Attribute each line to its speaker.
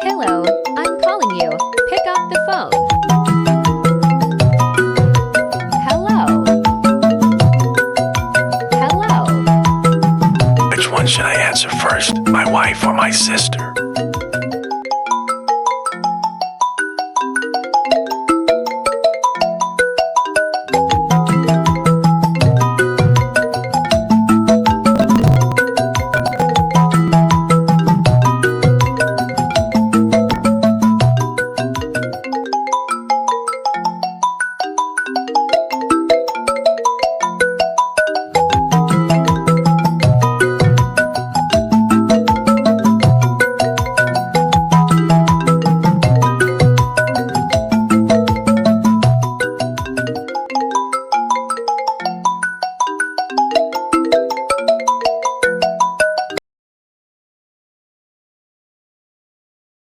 Speaker 1: Hello, I'm calling you. Pick up the phone. Hello. Hello.
Speaker 2: Which one should I answer first, my wife or my sister?